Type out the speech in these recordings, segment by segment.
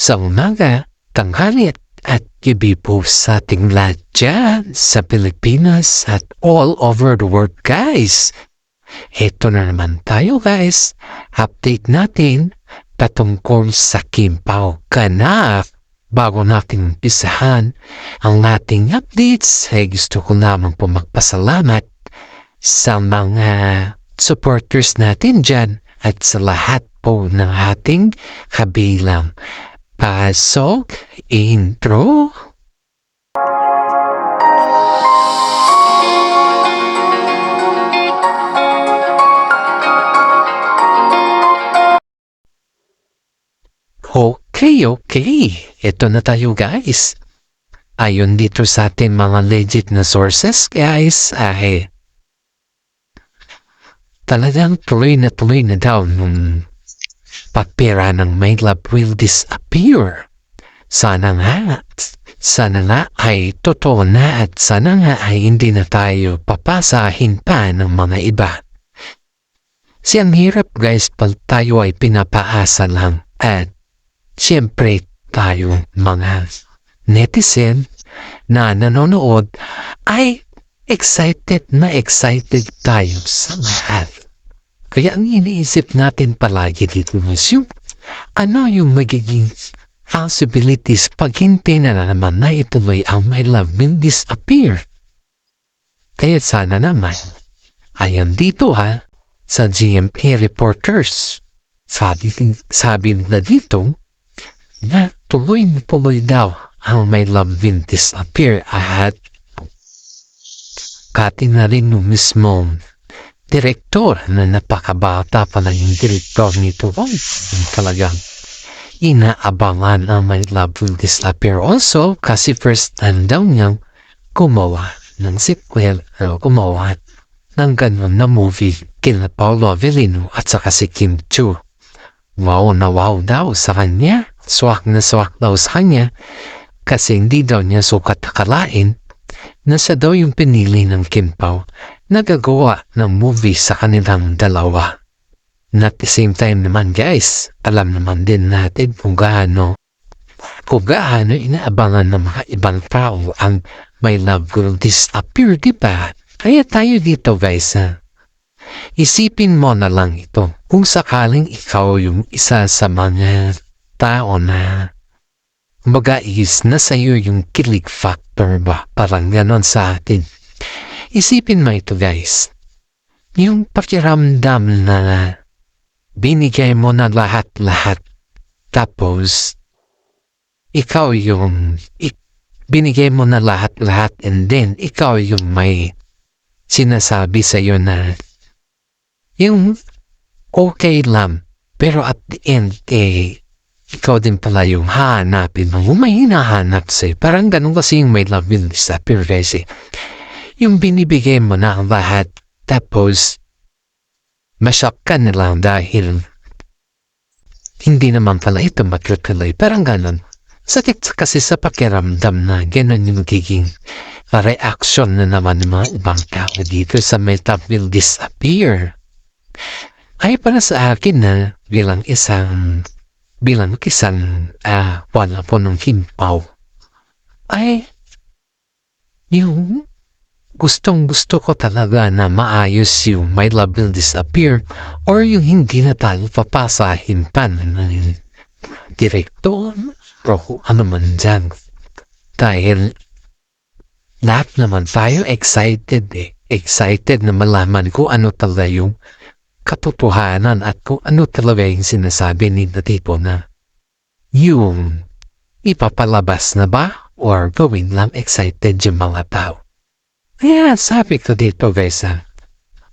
sa umaga, tanghali at gabi po sa ating lahat dyan sa Pilipinas at all over the world, guys. Ito na naman tayo, guys. Update natin patungkol sa Kim Pao Ganap. Bago natin umpisahan ang ating updates, ay gusto ko lamang po magpasalamat sa mga supporters natin dyan at sa lahat po ng ating kabilang. Pasok, intro. Okay. Ito na tayo, guys. Ayon dito sa ating mga legit na sources, guys, ay talagang tuloy na daw nung pagpira ng My Love Will Disappear. Sana nga ay totoo na at sana nga ay hindi na tayo papasahin pa ng mga iba. Ang hirap, guys, pag tayo ay pinapaasa lang at siyempre tayo mga netizen na nanonood ay excited tayo sa lahat. Kaya ang iniisip natin palagi dito yung ano yung magiging possibilities pag hindi na naman na ituloy ang My Love Will Disappear. Kaya sana naman ayan dito sa GMA reporters sabi nila dito na tuloy daw ang My Love Will Disappear at kati na rin yung mismong direktor na napakabata pa na yung direktor nito. Talagang inaabangan ang My Love Will Disappear also kasi first time daw niyang gumawa ng sequel o gumawa ng ganun na movie kina Paolo Avellino at saka si Kim Chiu. Wow na wow daw sa kanya. Swak na swak daw sa kanya kasi hindi daw niya sukat akalain na siya daw yung pinili ng Kim Pao na gagawa ng movie sa kanilang dalawa. And at the same time naman, guys, alam naman din natin kung gaano inaabangan ng mga ibang tao ang My Love Will Disappear, diba? Kaya tayo dito, guys, isipin mo na lang ito. Kung sakaling ikaw yung isa sa mga tao na kumbaga is nasa iyo yung kilig factor ba? Parang ganon sa atin. Isipin mo ito, guys. Yung pakiramdam na binigay mo na lahat-lahat. Tapos, ikaw yung binigay mo na lahat-lahat and then ikaw yung may sinasabi sa iyo na yung okay lang. Pero at the end, ikaw din pala yung hahanapin mo. May hinahanap sa'yo. Parang ganun kasi yung My Love Will Disappear kasi yung binibigay mo na ang lahat tapos mashock ka na lang dahil hindi naman pala ito matutuloy. Parang ganun. Sakit kasi sa pakiramdam na ganun yung magiging reaction na naman ng mga ibang tao dito sa My Love Will Disappear. Ay para sa akin na bilang isang wala po ng Kim Pao ay yung gustong-gusto ko talaga na maayos yung My Love Will Disappear or yung hindi na tayo papasahin pa ng direktor o ano man dyan. Dahil lahat naman tayo excited na malaman kung ano talaga yung katotohanan at kung ano talaga yung sinasabi ni tipo na yung ipapalabas na ba or gawin lang excited yung mga tao. Kaya sabi ko dito, guys,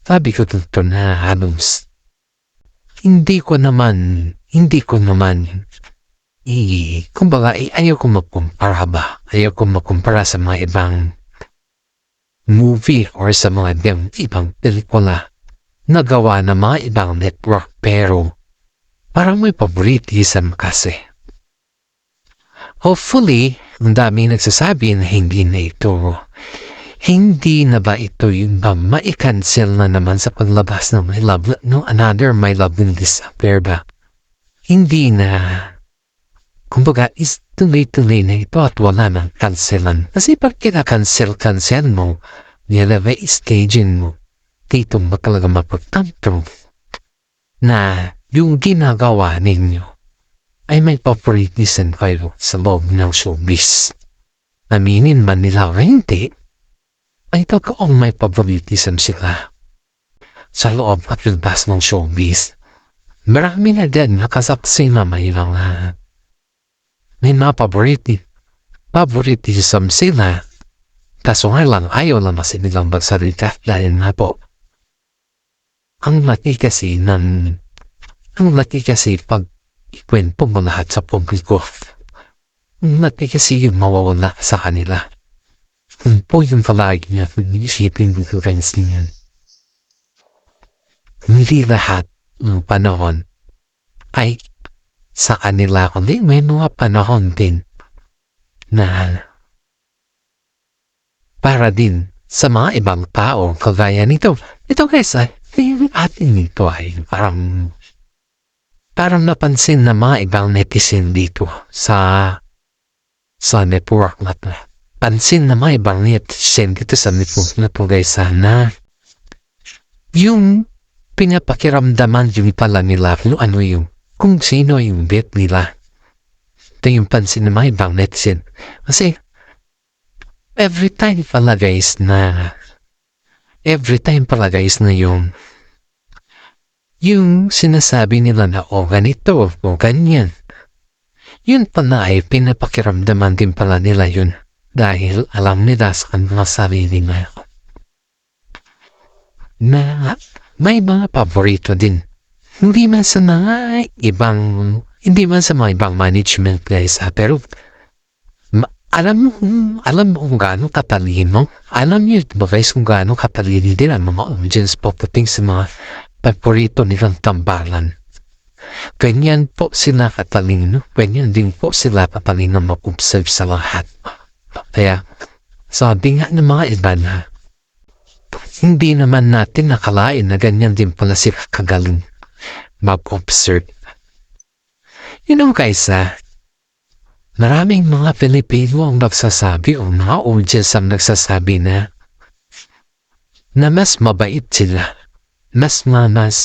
sabi ko dito na halos hindi ko naman kumbaga ayaw ko makumpara ba? Ayaw ko makumpara sa mga ibang movie or sa mga ibang pelikula nagawa na mga ibang network pero parang may favoritism kasi. Hopefully, ang dami nagsasabi na hindi na ba ito yung ma-cancel na naman sa paglabas ng My Love, no, another My Love Will Disappear ba? Hindi na Kumbaga is tuloy-tuloy na ito at wala nang cancelan. Kasi pag kinakancel mo, nilabay staging mo, dito mo talaga mapagtanto na yung ginagawa ninyo ay may favoritism kayo sa loob ng showbiz. Aminin man nila o hindi, ay totoong may favoritism sila sa loob at labas ng showbiz. Marami na din nakasaksi na may mga favoritism sila. Kaso nga lang ayaw lang kasi nilang magsalita dahil nga po ang laki kasi pag ikwento mo lahat sa publiko, ang laki kasi yung mawawala sa kanila. Kung po yung palagi niya, isipin mo ko rin niyan. Hindi lahat ng panahon ay sa kanila, kundi may mga panahon din na para din sa mga ibang tao kagaya nito. Ito guys, yung atin nito ay parang napansin na mga ibang netizen dito sa network na to. Pansin na mga ibang netizen dito sa network na to guys, na yung pinapakiramdaman yung pala nila kung sino yung bet nila. Ito yung pansin na mga ibang netizen. Kasi every time pala guys na yung sinasabi nila na ganito o ganyan, yun pala ay pinapakiramdaman din pala nila yun dahil alam nila sa kanila sarili nila na may mga paborito din. Hindi man sa mga ibang management guys, pero alam mo kung gaano katalino. Alam niyo ba guys kung gaano katalino din ang mga audience pagdating sa mga paborito nilang tambalan. Ganyan po sila katalino. Ganyan din po sila katalino mag-observe sa lahat. Kaya sabi nga ng mga iba na hindi naman natin nakalain na ganyan din pala sila kagaling mag-observe. Guys, maraming mga Pilipino ang nagsasabi o mga audience ang nagsasabi na mas mabait sila. Mas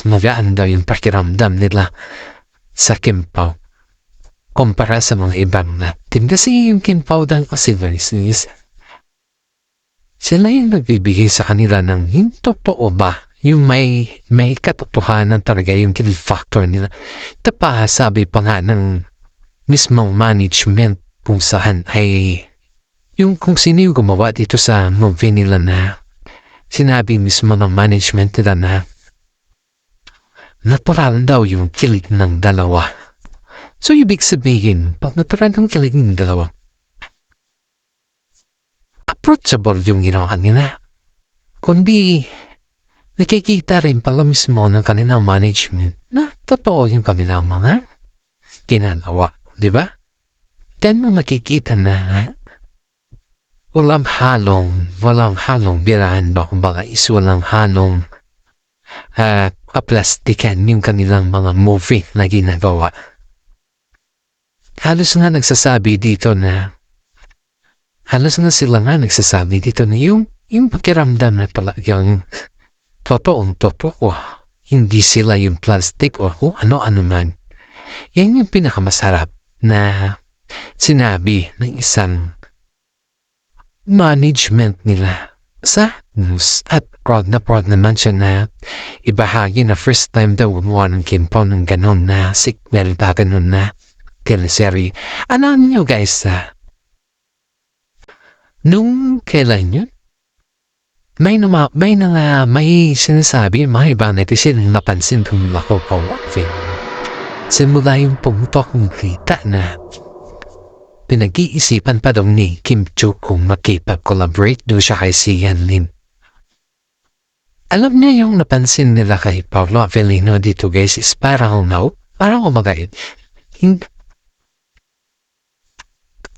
magaan daw yung pakiramdam nila sa Kimpaw kumpara sa mga ibang natin. Kasi yung Kimpaw daw kasi sila yung nagbibigay sa kanila ng yung totoo ba? Yung may katotohanan talaga yung kill factor nila. Ito pa, sabi pa nga ng mismong management kung saan ay yung kung sino yung gumawa dito sa movie nila na sinabi mismo ng management nila na natural daw yung kilig ng dalawa. So ibig sabihin, pag natural yung kilig ng dalawa, approachable yung ginawa nila. Kundi nakikita rin pala mismo ng kanilang management na totoo yung kanilang mga ginagawa. Diba? Then mo makikita na walang halong birahan ba kumbaga is walang halong kaplastikan yung kanilang mga movie na ginagawa. Halos nga sila nga nagsasabi dito na yung pakiramdam na pala yung totoo, hindi sila yung plastic o kung ano-ano man. Yan yung pinakamasarap na sinabi ng isang management nila sa news. At proud naman siya na ibahagi na first time daw gumawa ng Kimpaw ng ganon na signal ba ganon na teleserye. Alam niyo guys, nung kailan yun? May sinasabi, mga ibang netizen ang napansin kung ako po film. Simula yung pumutok ng kita na pinag-iisipan pa daw ni Kim Joo kung makipag-collaborate doon siya kay Sian Lim. Alam niya yung napansin nila kay Paolo Avellino dito guys is parang kumagayad.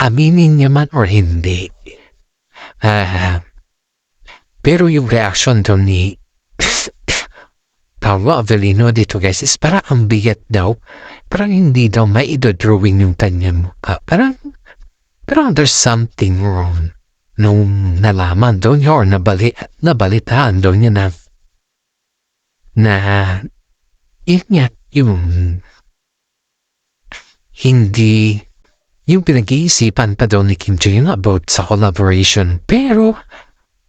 Aminin niya man or hindi. Pero yung reaction daw ni Paolo Avellino dito guys is parang ang bigat daw. parang hindi daw maidodrawing yung kanyang mukha. Parang there's something wrong. Nung nalaman daw niya or nabalitaan daw niya na yun nga yung hindi yung pinag-iisipan pa daw ni Kim Chu yung about sa collaboration. Pero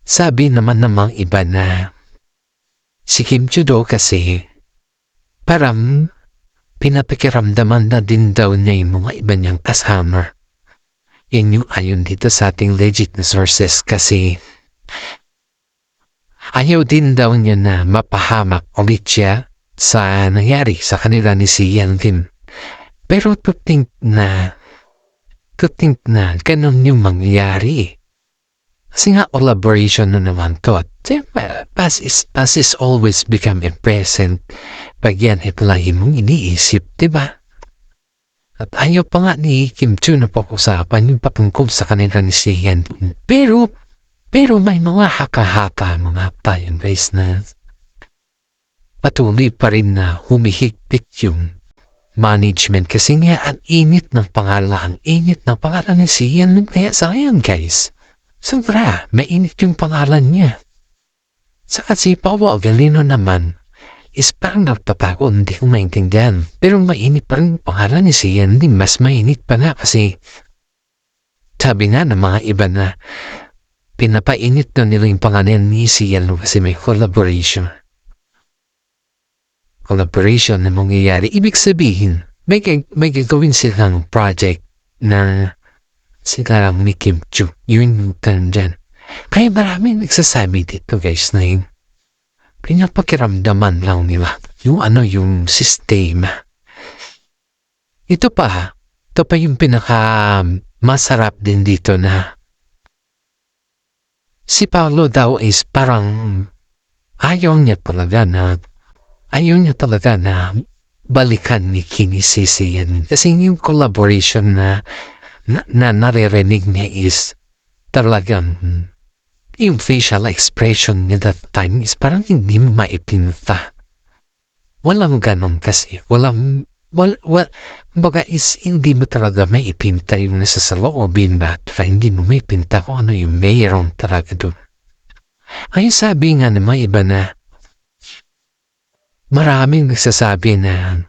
sabi naman namang iba na si Kim Chu daw kasi parang pinapakiramdaman na din daw niya yung mga iba niyang kasama. Yan yung ayon dito sa ating legit na sources kasi ayaw din daw niya na mapahamak ulit siya sa nangyari sa kanila ni si Yan Kim. Pero to think na ganun yung mangyari. Kasi nga collaboration na naman to. At past is always become a present pag yan ipalahi mong iniisip, diba? At ayaw pa nga ni Kim Chu na pag-usapan yung patungkol sa kanila ni si Yan. Pero may mga haka-haka mga tayo guys na patuloy pa rin na humihigpit yung management kasi nga ang init ng pangalan ni si Yan. Kaya sa ngayon guys, sobra, mainit yung pangalan niya. Saka si Paolo Avellino naman is parang nagtatago, hindi ko maintindihan. Pero mainit pa rin pangalan ni si Yan, mas mainit pa na kasi sabi nga ng mga iba na pinapainit na nila yung pangalan ni si Yan kasi may collaboration. Collaboration na mangyayari. Ibig sabihin, may gagawin silang project na sila lang ni Kim Chu. Yun yung dyan. Kaya maraming nagsasabi dito guys na yung pinapakiramdaman lang nila yung sistema. Ito pa yung pinaka masarap din dito na si Paolo daw is parang ayaw niya talaga na balikan ni Kimi Sisian. Kasi yung collaboration na naririnig niya is talagang yung facial expression niya that time is parang hindi maipinta. Walang ganon kasi. Baga is hindi mo talaga maipinta yung nasa sa loobin ba? Hindi mo maipinta kung ano yung mayroon talaga doon. Ay sabi nga na may iba na maraming nagsasabi na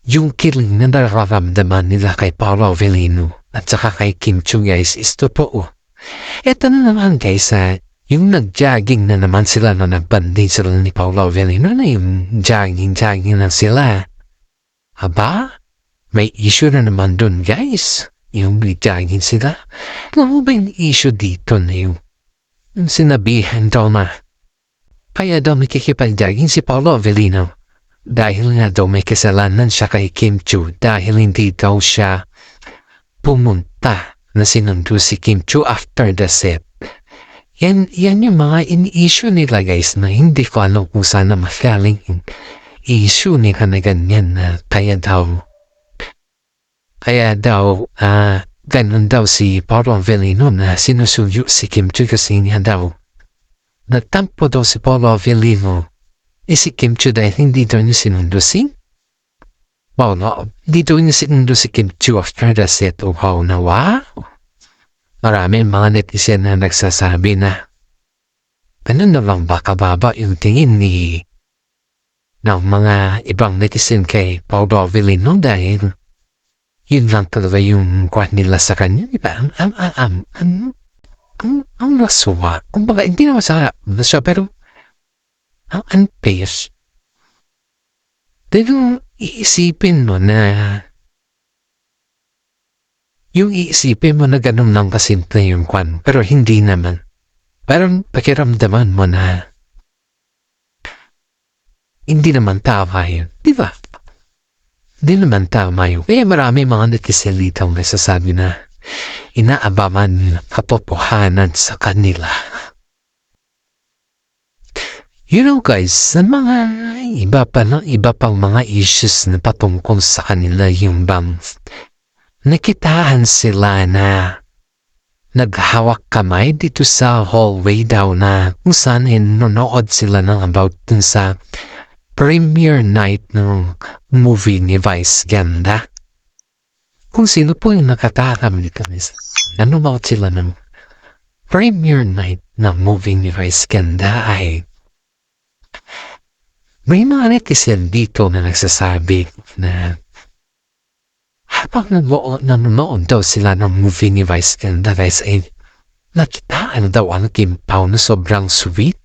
yung kiling na nararamdaman nila kay Paolo Avellino at saka kay Kim Chu guys is totoo. Ito na naman guys, yung nag-jogging na naman sila na nagbanding sila ni Paolo Avellino na yung jogging na sila. Aba, may issue na naman dun guys. Yung jogging sila. Ano ba yung issue dito na yung sinabihan daw na kaya daw makikipag-jogging si Paolo Avellino dahil nga daw may kasalanan siya kay Kim Chu dahil hindi daw siya pumunta na sinundo si Kim Chu after the set. Yan yung mga in-issue nila guys na hindi ko alam kung sana magaling yung issue nila na ganyan na kaya daw ganun daw si Paolo Avellino na sinusuyo si Kim Chu kasi niya daw nagtampo daw si Paolo Avellino si Kim Chu dahil hindi daw niya sinundo si hindi daw niya sinundo si Kim Chu after the set. Wow na wow. Maraming mga netizen na nagsasabi na ganun na lang ba kababa yung tingin ng mga ibang netizen kay Paolo Avellino dahil yun lang talaga yung kwat nila sa kanya. Diba? Ang rasuwa. Kumbaga, hindi naman sa siya, pero ang unfair. Dahil iisipin mo na ganun lang kasimple yung kwan, pero hindi naman. Parang pakiramdaman mo na hindi naman tama yun. Diba? Hindi naman tama yun. Kaya marami mga netizen dito nasasabi na inaabangan ng katotohanan sa kanila. You know guys, sa mga iba pang mga issues na patungkol sa kanila yung bang nakitaan sila na naghawak kamay dito sa hallway daw na kung saan nanonood sila ng about dun sa premiere night ng movie ni Vice Ganda. Kung sino po yung nakataram nito, ano ba sila ng premiere night ng movie ni Vice Ganda ay may mga netizen dito na nagsasabi na habang nanonood daw sila ng movie ni Vice Ganda guys ay nakitaan daw ang Kim Pao na sobrang sweet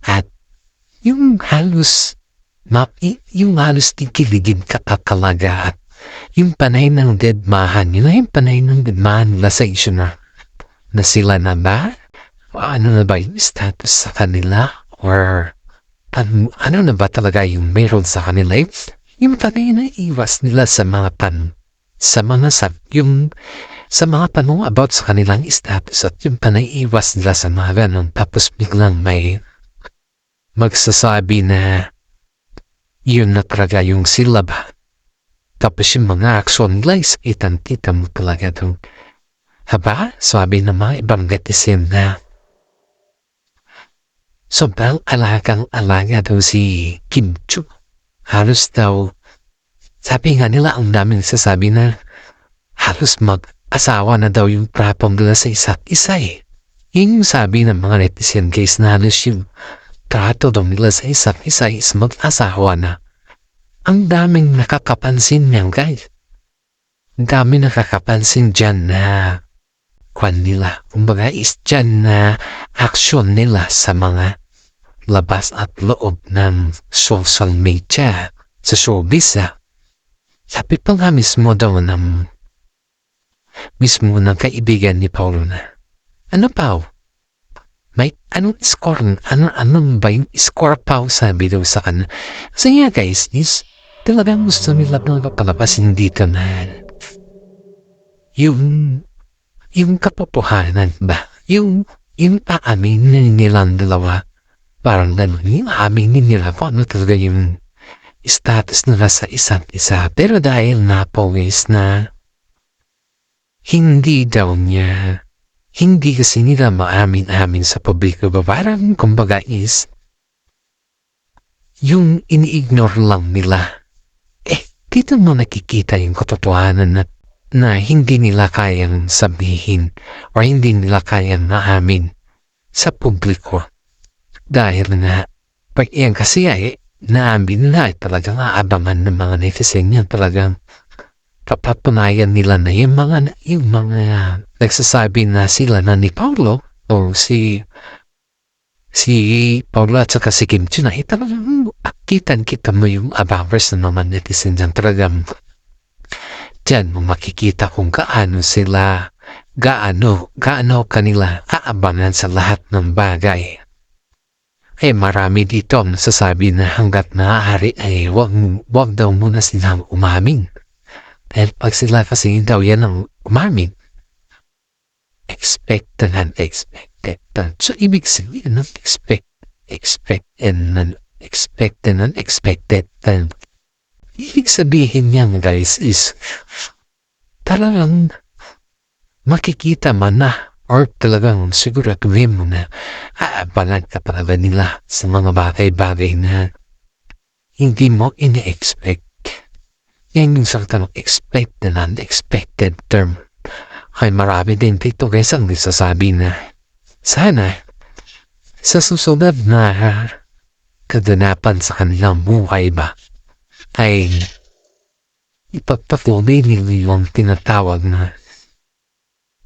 at yung halos tikiligin ka talaga at yung panay ng deadmahan yung panay ng deadmahan nila sa issue na sila na ba? Ano na ba yung status sa kanila? Or ano na ba talaga yung meron sa kanila? Yung panay na iwas nila sa mga tanong about sa kanilang status at yung panay iwas nila sa mga ganun tapos biglang may magsasabi na yun na talaga yung sila ba? Tapos yung mga aksyon nila is kitang-kita mo talaga doon. Haba, sabi ng mga ibang netizen na sobrang alaga daw si Kim Chu. Halos daw, sabi nga nila ang daming sasabi na halos mag-asawa na daw yung prapong nila sa isa't isa eh. Yun yung sabi ng mga netizen guys na halos yung trato daw nila sa isa't isa is mag-asawa na. Ang daming nakakapansin niyan guys. Ang daming nakakapansin dyan na nila. Kumbaga is dyan na aksyon nila sa mga labas at loob ng social media sa showbiz. Sabi pa nga mismo daw ng kaibigan ni Paulo na ano Pao? May anong score? Anong ba yung score Pao? Sabi daw sa kanya. Kasi nga guys is talagang gusto nila palapasin dito na yung katotohanan ba? Yung aaminin nilang dalawa. Parang gano'n, yung aaminin nila kung ano talaga yung status nila sa isa't isa. Pero dahil napawis na hindi kasi nila maamin-amin sa publiko ba? Parang kumbaga is yung ini-ignore lang nila. Dito mo nakikita yung katotohanan na hindi nila kayang sabihin o hindi nila kayang naamin sa publiko. Dahil na, pag yan kasi ay naamin nila ay talagang aabangan ng mga netizen yan. Talagang papatunayan nila na yung mga nagsasabi na sila na ni Paulo o si Paulo at saka si Kim Chu na talagang kita mo yung abangers ng mga netizen dyan. Talagang dyan mo makikita kung gaano kanila aabangan sa lahat ng bagay. Marami dito ang nasasabi na hanggat maaari ay wag daw muna silang umamin. Dahil pag sila kasi daw yan ang umamin, expected and unexpected. So, ibig sabihin ng expected and unexpected. Ibig sabihin yan guys is talagang makikita man na or talagang siguraduhin mo na aabangan ka talaga nila sa mga bagay-bagay na hindi mo ini-expect. Yan yung salita ng expected and unexpected term. Ay marami din dito guys ang nasasabi na sana sa susunod na kaganapan sa kanilang buhay ba ay ipagpatuloy nila yung tinatawag na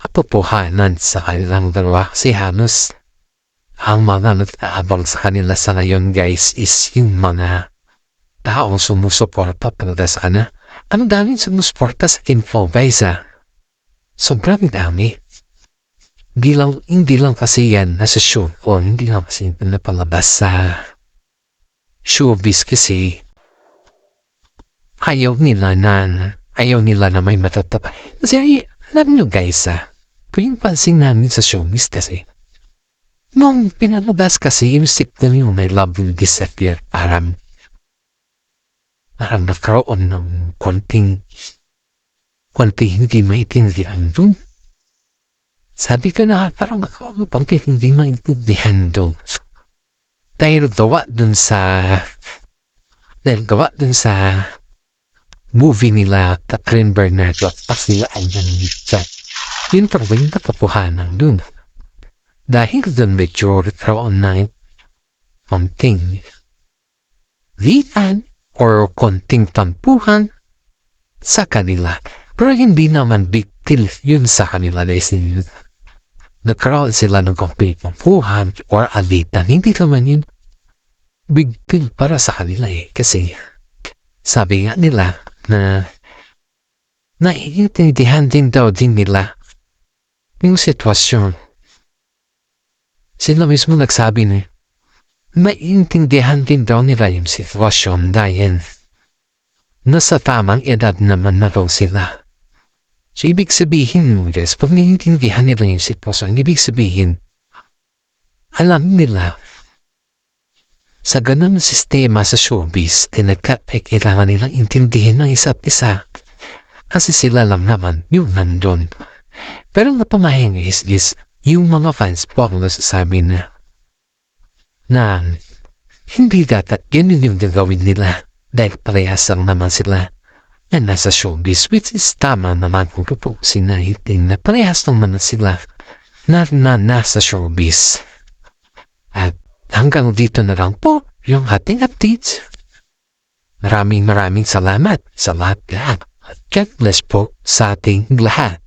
katotohanan sa kanilang dalawa kasi halos ang mga nag-aabang sa kanila sa ngayon guys is yung mga taong sumusuporta para sa kanila. Ang daming sumusuporta sa info guys sobrang dami. Hindi lang kasi yan nasa show o hindi lang kasi napalabas sa showbiz kasi ayaw nila na may matatapay. Kasi alam nyo guys kung yung pansin namin sa showbiz kasi nung pinalabas kasi yung signal yung may love will disappear parang nagkaroon ng konting hindi maintindihan doon. Sabi ko na parang hindi maintindihan doon. Dahil dawa doon sa Dahil gawa dun sa movie nila Catherine Bernardo at sila Anjan Mitchell. Yun talaga yung katotohanan dun. Dahil dun medyo nagkaroon ng konting litan or konting tampuhan sa kanila. Pero hindi naman big deal yun sa kanila dahil nagkaroon sila ng konting tampuhan or alitan. Hindi naman yun big deal para sa kanila kasi sabi nga nila na naiintindihan din daw din nila yung sitwasyon. Sila mismo nagsabi na naiintindihan din daw nila yung sitwasyon dahil nasa tamang edad naman na daw sila. So ibig sabihin guys, pag naiintindihan nila yung sitwasyon, ibig sabihin alam nila sa ganun sistema sa showbiz, kailangan nilang intindihin ng isa't isa. Kasi sila lang naman yung nandun. Pero napamahin is yung mga fans po ang nasasabi na hindi dapat ganun yung gagawin nila dahil parehas lang naman sila na nasa showbiz, which is tama naman kung tutusin na hiting na parehas lang naman sila na nasa showbiz. At hanggang dito na lang po yung ating updates. Maraming salamat sa lahat. At God bless po sa ating lahat.